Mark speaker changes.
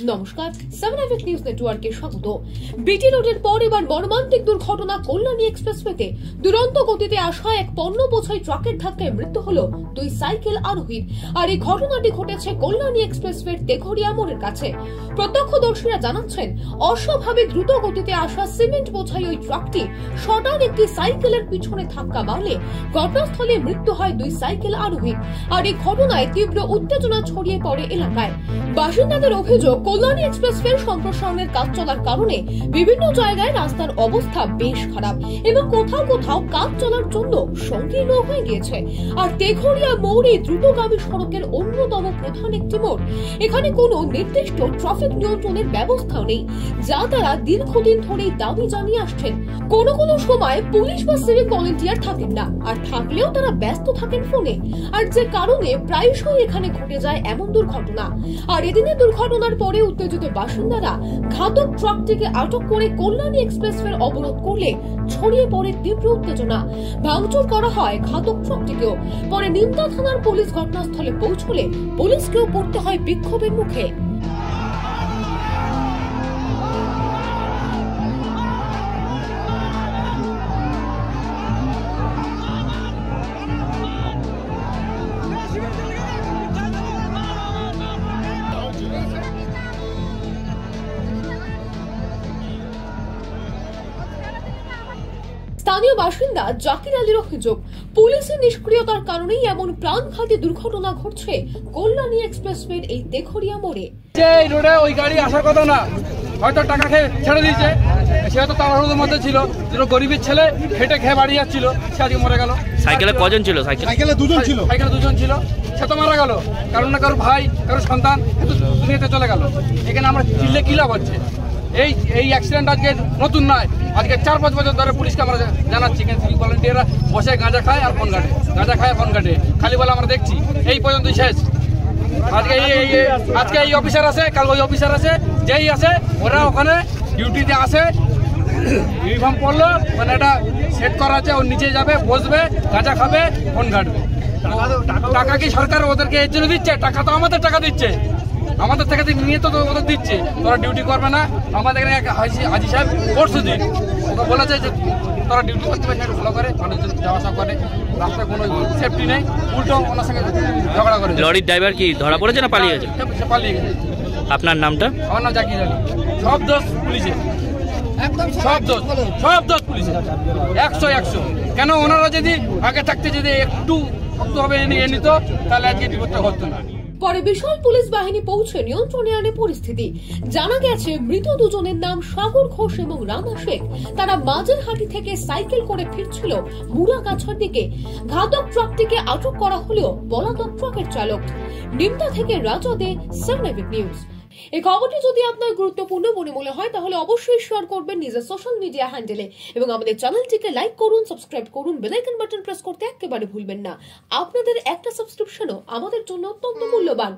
Speaker 1: নমস্কার, 7 নিউজ নেটওয়ার্কে স্বাগত। বিটি রোডের পর এবার মর্মান্তিক দুর্ঘটনা কল্যাণী এক্সপ্রেসওয়েতে। দুরন্ত গতিতে আসা এক পণ্য বোঝাই ট্রাকের ধাক্কায় মৃত্যু হলো দুই সাইকেল আরোহীর। আর এই ঘটনাটি ঘটেছে কল্যাণী এক্সপ্রেসওয়ের তেঘরিয়া মোড়ের কাছে। প্রত্যক্ষদর্শীরা জানাচ্ছেন, অস্বাভাবিক দ্রুত গতিতে আসা সিমেন্ট বোঝাই ওই ট্রাকটি সটান একটি সাইকেলের পিছনে ধাক্কা মারলে ঘটনাস্থলে মৃত্যু হয় দুই সাইকেল আরোহীর। আর এই ঘটনায় তীব্র উত্তেজনা ছড়িয়ে পড়ে এলাকায়। বাসিন্দাদের অভিযোগ, কল্যাণী এক্সপ্রেসওয়ের সম্প্রসারণের কাজ চলার কারণে বিভিন্ন জায়গায় রাস্তার অবস্থা বেশ খারাপ এবং কোথাও কোথাও কাজ চলার জন্য সংকীর্ণ হয়ে গিয়েছে। আর তেঘরিয়া মোড়ে দ্রুতগামী সড়কের অন্যতম প্রধান একটি মোড়। এখানে কোনো নির্দিষ্ট ট্রাফিক নিয়ন্ত্রণের ব্যবস্থাও নেই, যা তারা দীর্ঘদিন ধরেই দাবি জানিয়ে আসছেন। কোনো কোনো সময় পুলিশ বা সিভিক ভলেন্টিয়ার থাকেন না, আর থাকলেও তারা ব্যস্ত থাকেন ফোনে, আর যে কারণে প্রায়শই এখানে ঘটে যায় এমন দুর্ঘটনা। আর এদিনের দুর্ঘটনার পরে উত্তেজিত বাসিন্দারা ঘাতক ট্রাকটিকে আটক করে কল্যাণী এক্সপ্রেসওয়ে অবরোধ করলে ছড়িয়ে পড়ে তীব্র উত্তেজনা। ভাঙচুর করা হয় ঘাতক ট্রাকটিকেও। পরে নিমতা থানার পুলিশ ঘটনাস্থলে পৌঁছলে পুলিশকেও পড়তে হয় বিক্ষোভের মুখে। স্থানীয় বাসিন্দা জাকির আলীর অভিযোগ, পুলিশের নিষ্ক্রিয়তার কারণেই এমন প্রাণঘাতী দুর্ঘটনা ঘটছে কল্যাণী এক্সপ্রেসওয়ের এই তেঘরিয়া মোড়ে।
Speaker 2: এই রোডে ওই গাড়ি আসার কথা না, হয়তো টাকা খেয়ে ছেড়ে দিয়েছে, সে হয়তো তাড়াহুড়োর মধ্যে ছিল, যেন গরিবের ছেলে খেটে খেয়ে বাড়ি যাচ্ছিল, সে আজকে মরে গেল।
Speaker 3: সাইকেলে কজন ছিল?
Speaker 2: সাইকেলে দুজন ছিল, সে তো মারা গেল। কারণ না কারোর ভাই, কারোর সন্তান দুনিয়াতে চলে গেল। এখানে আমরা চিল্লে কি লাভ হচ্ছে? এই অ্যাক্সিডেন্ট আজকে নতুন নয়, আজকে 4-5 বছর ধরে পুলিশকে আমরা জানাচ্ছি। কিন্তু সিভিক ভলেন্টিয়াররা বসে গাঁজা খায় আর ফোন কাটে, খালি বলে আমরা দেখছি। এই পর্যন্তই শেষ। আজকে এই অফিসার আছে, কাল ওই অফিসার আছে, যেই আছে ওরা ওখানে ডিউটিতে আসে, ইউনিফর্ম পরলো, মানে এটা সেট করা আছে, ওর নিচে যাবে, বসবে, গাঁজা খাবে, ফোন ঘাটবে। টাকা কি সরকার ওদেরকে এর জন্য দিচ্ছে? টাকা তো আমাদের টাকা দিচ্ছে, আমাদের থেকে নিয়ে তো ওদের দিচ্ছে। তোরা ডিউটি করবে না। আমাদের এখানে হাজি সাহেব পরশু দিন ওকে বলেছে যে তোরা ডিউটি করতে পারবে, ভালো করে মানুষজন যাওয়া আসা করে, রাস্তায় কোনো সেফটি নেই, উল্টো ওনার সঙ্গে ঝগড়া করে।
Speaker 3: লরির ড্রাইভার কি ধরা পড়েছে না পালিয়ে গেছে?
Speaker 2: সে পালিয়ে গেছে।
Speaker 3: আপনার নামটা?
Speaker 2: আমার নাম জাকির আলী। সব দোষ পুলিশের, সব দোষ পুলিশের, 100। কেন ওনারা যদি আগে থাকতে যদি একটু শক্তভাবে নিয়ে নিত, তাহলে আজকে বিপদটা ঘটতো না।
Speaker 1: পরে বিশাল পুলিশ বাহিনী পৌঁছে নিয়ন্ত্রণে আনে পরিস্থিতি। জানা গেছে, মৃত দুজনের নাম সাগর ঘোষ এবং রানা শেখ। তারা মাঝেরহাটি থেকে সাইকেল করে ফিরছিল মুড়াগাছার দিকে। ঘাতক ট্রাকটিকে আটক করা হলেও পলাতক ট্রাকের চালক। নিমতা থেকে রাজা দে, 7 নিউজ। এই খবরটি যদি আপনার গুরুত্বপূর্ণ মনে হয় তাহলে অবশ্যই শেয়ার করবেন নিজের সোশ্যাল মিডিয়া হ্যান্ডেলে এবং আমাদের চ্যানেলটিকে লাইক করুন, সাবস্ক্রাইব করুন, বেল আইকন বাটন প্রেস করতে একেবারে ভুলবেন না। আপনাদের একটা সাবস্ক্রিপশনও আমাদের জন্য অত্যন্ত মূল্যবান।